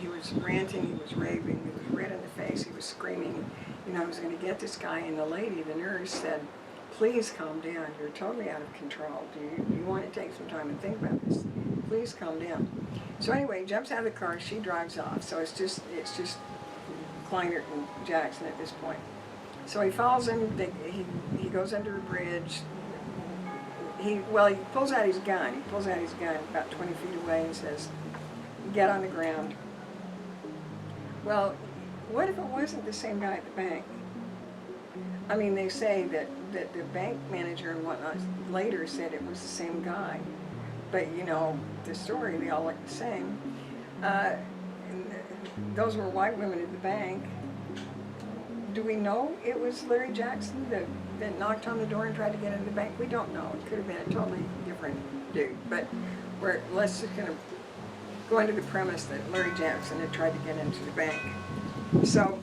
he was ranting, he was raving, he was red in the face, he was screaming, you know, I was going to get this guy. And the lady, the nurse, said, "Please calm down. You're totally out of control. Do you want to take some time and think about this? Please calm down." So anyway, he jumps out of the car. She drives off. So it's just Kleinert and Jackson at this point. So he follows him. He goes under a bridge. He pulls out his gun. He pulls out his gun about 20 feet away and says, "Get on the ground." Well, what if it wasn't the same guy at the bank? I mean, they say that the bank manager and whatnot later said it was the same guy. But, you know, the story, they all look the same. Those were white women at the bank. Do we know it was Larry Jackson that knocked on the door and tried to get into the bank? We don't know. It could have been a totally different dude. But let's just kind of go into the premise that Larry Jackson had tried to get into the bank. So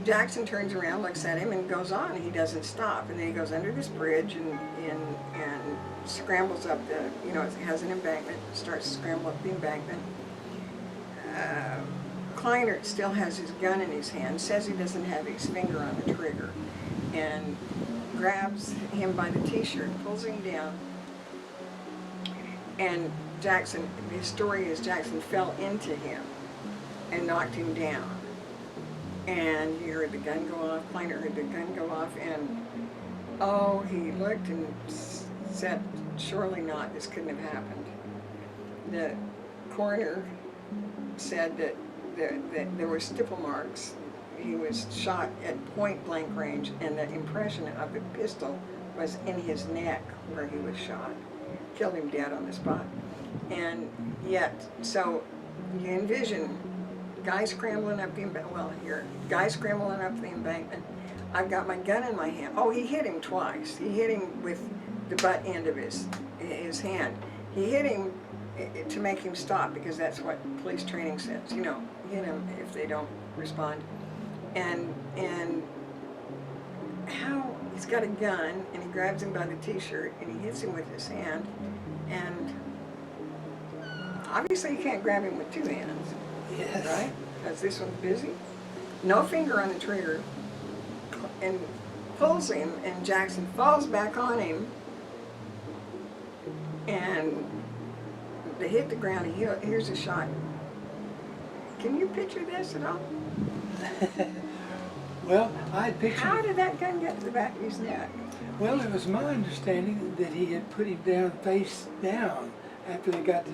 Jackson turns around, looks at him, and goes on. He doesn't stop. And then he goes under this bridge and scrambles up it has an embankment, starts to scramble up the embankment. Kleinert still has his gun in his hand, says he doesn't have his finger on the trigger, and grabs him by the t-shirt, pulls him down, and his story is Jackson fell into him and knocked him down. And you heard the gun go off, Kleinert heard the gun go off, and he looked and said, "Surely not, this couldn't have happened." The coroner said that there were stipple marks. He was shot at point blank range, and the impression of the pistol was in his neck where he was shot. Killed him dead on the spot. And yet, so you envision guy scrambling up the embankment. I've got my gun in my hand. Oh, he hit him twice. He hit him with the butt end of his hand. He hit him to make him stop, because that's what police training says. You know, hit him if they don't respond. And how he's got a gun, and he grabs him by the t-shirt and he hits him with his hand, and obviously you can't grab him with two hands. Yes. Right? Because this one's busy. No finger on the trigger, and pulls him, and Jackson falls back on him, and they hit the ground. He hears a shot. Can you picture this at all? Well, I pictured... How did that gun get to the back of his neck? Well, it was my understanding that he had put him down face down after they got to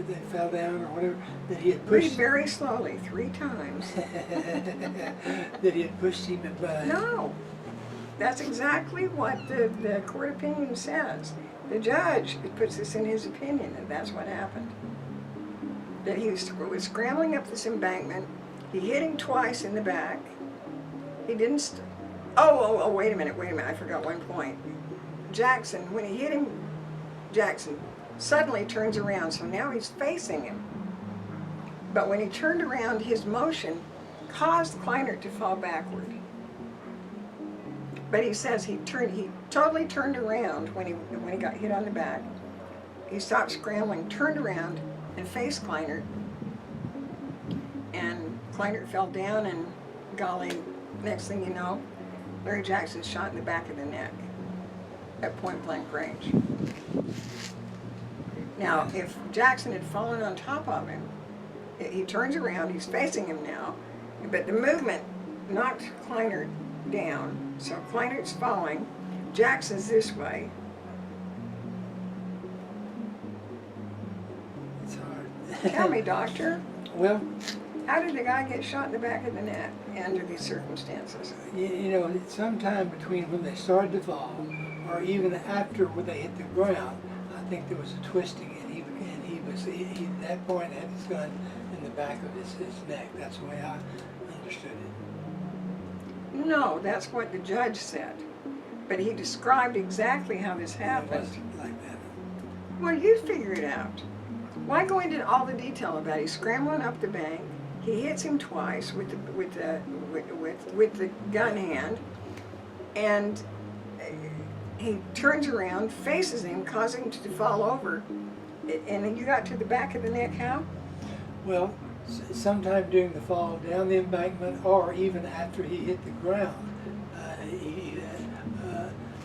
they fell down or whatever, that he had pushed... Very slowly, 3 times. that he had pushed him by... No. That's exactly what the court opinion says. The judge puts this in his opinion, that that's what happened. That he was scrambling up this embankment. He hit him twice in the back. He didn't... wait a minute. I forgot one point. Jackson, when he hit him, Jackson suddenly turns around, so now he's facing him. But when he turned around, his motion caused Kleinert to fall backward. But he says he totally turned around when he got hit on the back. He stopped scrambling, turned around, and faced Kleinert. And Kleinert fell down, and golly, next thing you know, Larry Jackson's shot in the back of the neck at point blank range. Now, if Jackson had fallen on top of him, he turns around, he's facing him now, but the movement knocked Kleinert down, so Kleinert's falling, Jackson's this way. It's hard. Tell me, doctor, Well, how did the guy get shot in the back of the neck under these circumstances? you know, sometime between when they started to fall, or even after when they hit the ground, I think there was a twisting, and he at that point had his gun in the back of his neck. That's the way I understood it. No, that's what the judge said. But he described exactly how this It happened. wasn't like that. Well, you figure it out. Why go into all the detail about it? He's scrambling up the bank. He hits him twice with the gun hand, and he turns around, faces him, causing him to fall over, And you got to the back of the neck how? Well, sometime during the fall, down the embankment, or even after he hit the ground.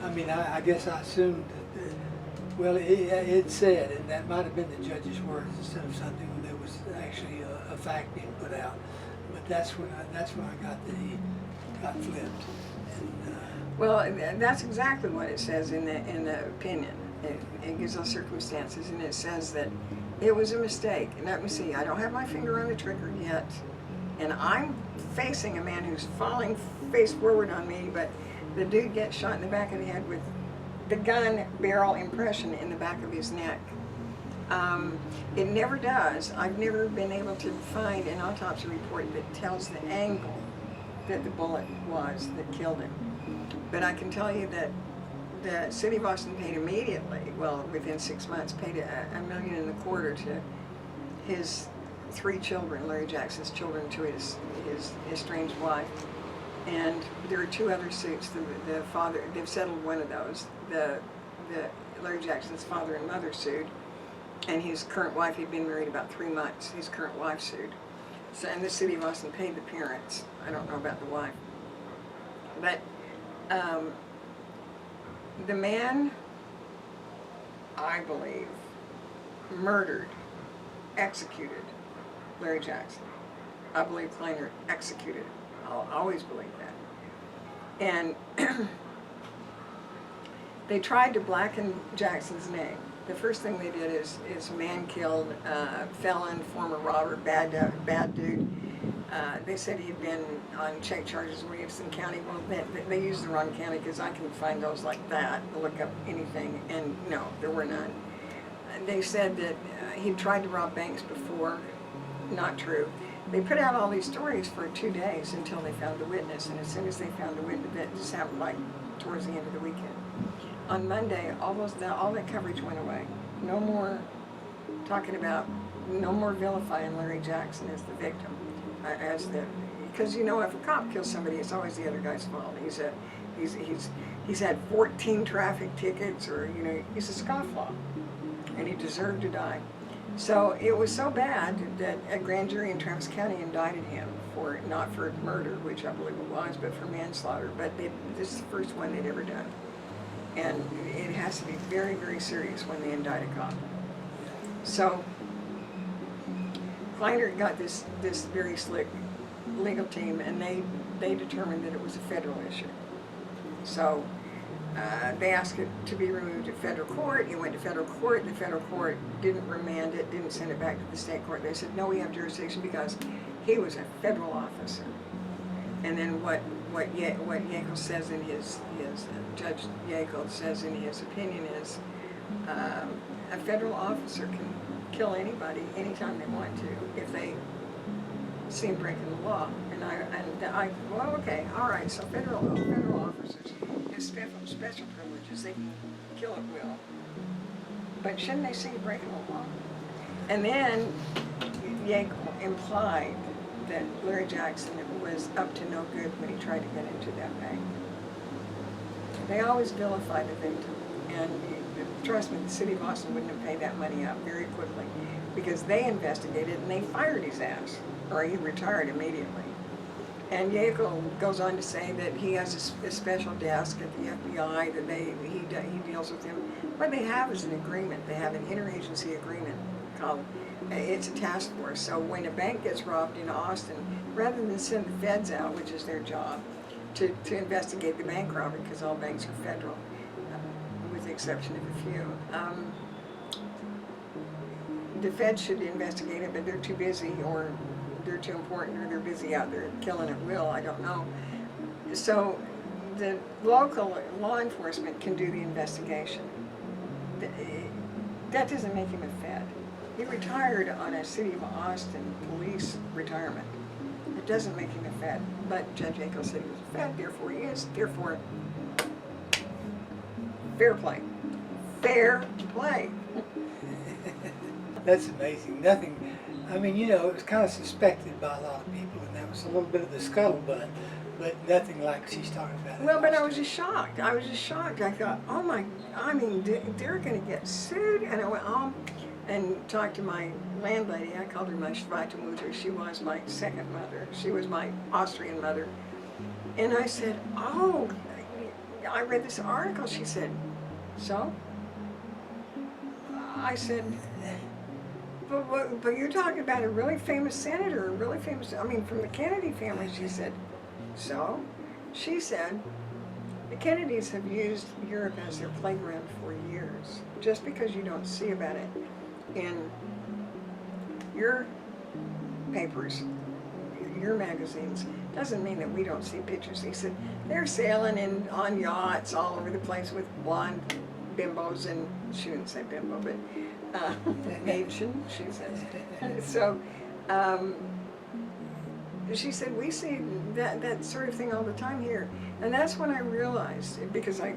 I guess I assumed that, well, it said, and that might have been the judge's words instead of something that was actually a fact being put out. But that's when I got that he got flipped. And, Well, that's exactly what it says in the opinion. It gives those circumstances, and it says that it was a mistake. And let me see, I don't have my finger on the trigger yet, and I'm facing a man who's falling face forward on me, but the dude gets shot in the back of the head with the gun barrel impression in the back of his neck. It never does. I've never been able to find an autopsy report that tells the angle that the bullet was that killed him. But I can tell you that the city of Austin paid immediately, well, within 6 months, paid $1.25 million to his 3 children, Larry Jackson's children, to his estranged wife. And there are 2 other suits. The father, they've settled one of those. The Larry Jackson's father and mother sued, and his current wife, he'd been married about 3 months. His current wife sued. So, and the city of Austin paid the parents. I don't know about the wife. But the man, I believe, murdered, executed Larry Jackson. I believe Kleiner executed him. I'll always believe that. And they tried to blacken Jackson's name. The first thing they did is man killed, felon, former robber, bad dude. They said he had been on check charges in Williamson County. Well, they used the wrong county because I can find those like that, look up anything, and no, there were none. They said that he'd tried to rob banks before. Not true. They put out all these stories for 2 days until they found a witness, and as soon as they found a witness, that just happened like towards the end of the weekend. On Monday, all that coverage went away. No more talking about, no more vilifying Larry Jackson as the victim, because you know, if a cop kills somebody, it's always the other guy's fault. He's had 14 traffic tickets, or you know, he's a scofflaw, and he deserved to die. So it was so bad that a grand jury in Travis County indicted him for, not for murder, which I believe it was, but for manslaughter. But this is the first one they'd ever done. And it has to be very, very serious when they indict a cop. So Kleiner got this very slick legal team, and they determined that it was a federal issue. So they asked it to be removed to federal court. It went to federal court. The federal court didn't remand it, didn't send it back to the state court. They said, no, we have jurisdiction because he was a federal officer. And then what Yackel says in his Judge Yackel says in his opinion is a federal officer can kill anybody anytime they want to if they see him breaking the law. And I well, okay, all right. So federal officers have special privileges. They can kill at will. But shouldn't they see you breaking the law? And then Yackel implied that Larry Jackson was up to no good when he tried to get into that bank. They always vilify the victim, and trust me, the city of Austin wouldn't have paid that money out very quickly because they investigated and they fired his ass, or he retired immediately. And Yackel goes on to say that he has a special desk at the FBI that he deals with him. What they have is an agreement. They have an interagency agreement called. It's a task force. So when a bank gets robbed in Austin, rather than send the feds out, which is their job, to investigate the bank robbery, because all banks are federal, with the exception of a few, the feds should investigate it, but they're too busy, or they're too important, or they're busy out there killing at will. I don't know. So the local law enforcement can do the investigation. That doesn't make him a fed. He retired on a City of Austin police retirement. It doesn't make him a fed, but Judge Yackel said he was a fed, therefore he is. Therefore, fair play. Fair play. That's amazing. Nothing, I mean, you know, it was kind of suspected by a lot of people, and that was a little bit of the scuttlebutt, but nothing like she's talking about. Well, but I was just shocked. I thought, oh my, I mean, they're going to get sued, and I went, and talked to my landlady. I called her my Schweizermutter. She was my second mother. She was my Austrian mother. And I said, oh, I read this article. She said, so? I said, but you're talking about a really famous senator, a really famous, I mean, from the Kennedy family. She said, so? She said, the Kennedys have used Europe as their playground for years. Just because you don't see about it in your papers, your magazines, doesn't mean that we don't see pictures. He said, they're sailing on yachts all over the place with blonde bimbos, and she didn't say bimbo, but Asian, she says. So she said, we see that sort of thing all the time here. And that's when I realized, because I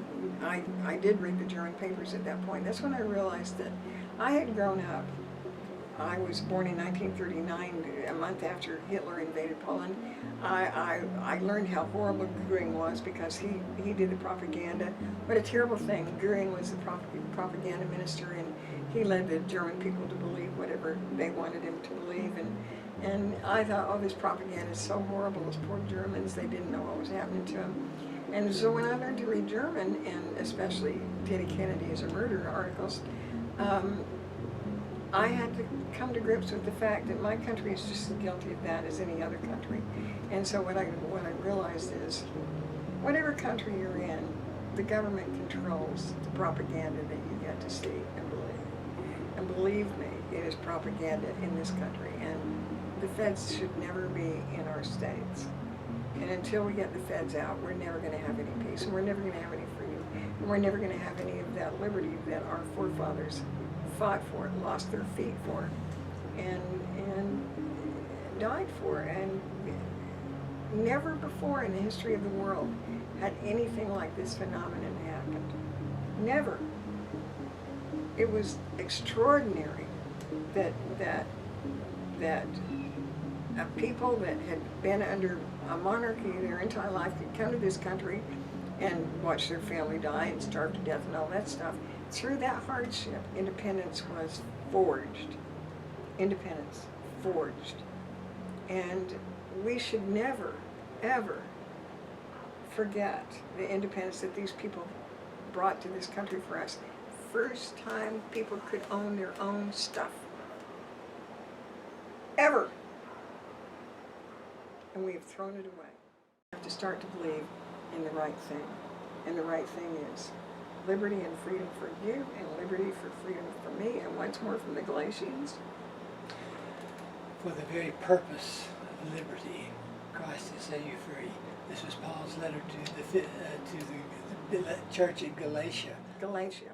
did read the German papers at that point, that's when I realized that I had grown up. I was born in 1939, a month after Hitler invaded Poland. I learned how horrible Goering was because he did the propaganda. What a terrible thing. Goering was the propaganda minister, and he led the German people to believe whatever they wanted him to believe. And I thought, oh, this propaganda is so horrible. Those poor Germans, they didn't know what was happening to them. And so when I learned to read German, and especially Teddy Kennedy's or murder articles, I had to come to grips with the fact that my country is just as guilty of that as any other country. And so what I realized is, whatever country you're in, the government controls the propaganda that you get to see and believe. And believe me, it is propaganda in this country. And the feds should never be in our states. And until we get the feds out, we're never going to have any peace, and we're never going to have any freedom, and we're never going to have any of that liberty that our forefathers fought for, lost their feet for, and died for. And never before in the history of the world had anything like this phenomenon happened. Never. It was extraordinary that a people that had been under a monarchy their entire life could come to this country and watch their family die and starve to death and all that stuff. Through that hardship, independence was forged. Independence forged. And we should never, ever forget the independence that these people brought to this country for us. First time people could own their own stuff. Ever. And we've thrown it away. We have to start to believe in the right thing. And the right thing is liberty and freedom for you, and liberty for freedom for me. And once more from the Galatians. For the very purpose of liberty, Christ has set you free. This was Paul's letter to the church in Galatia. Galatia.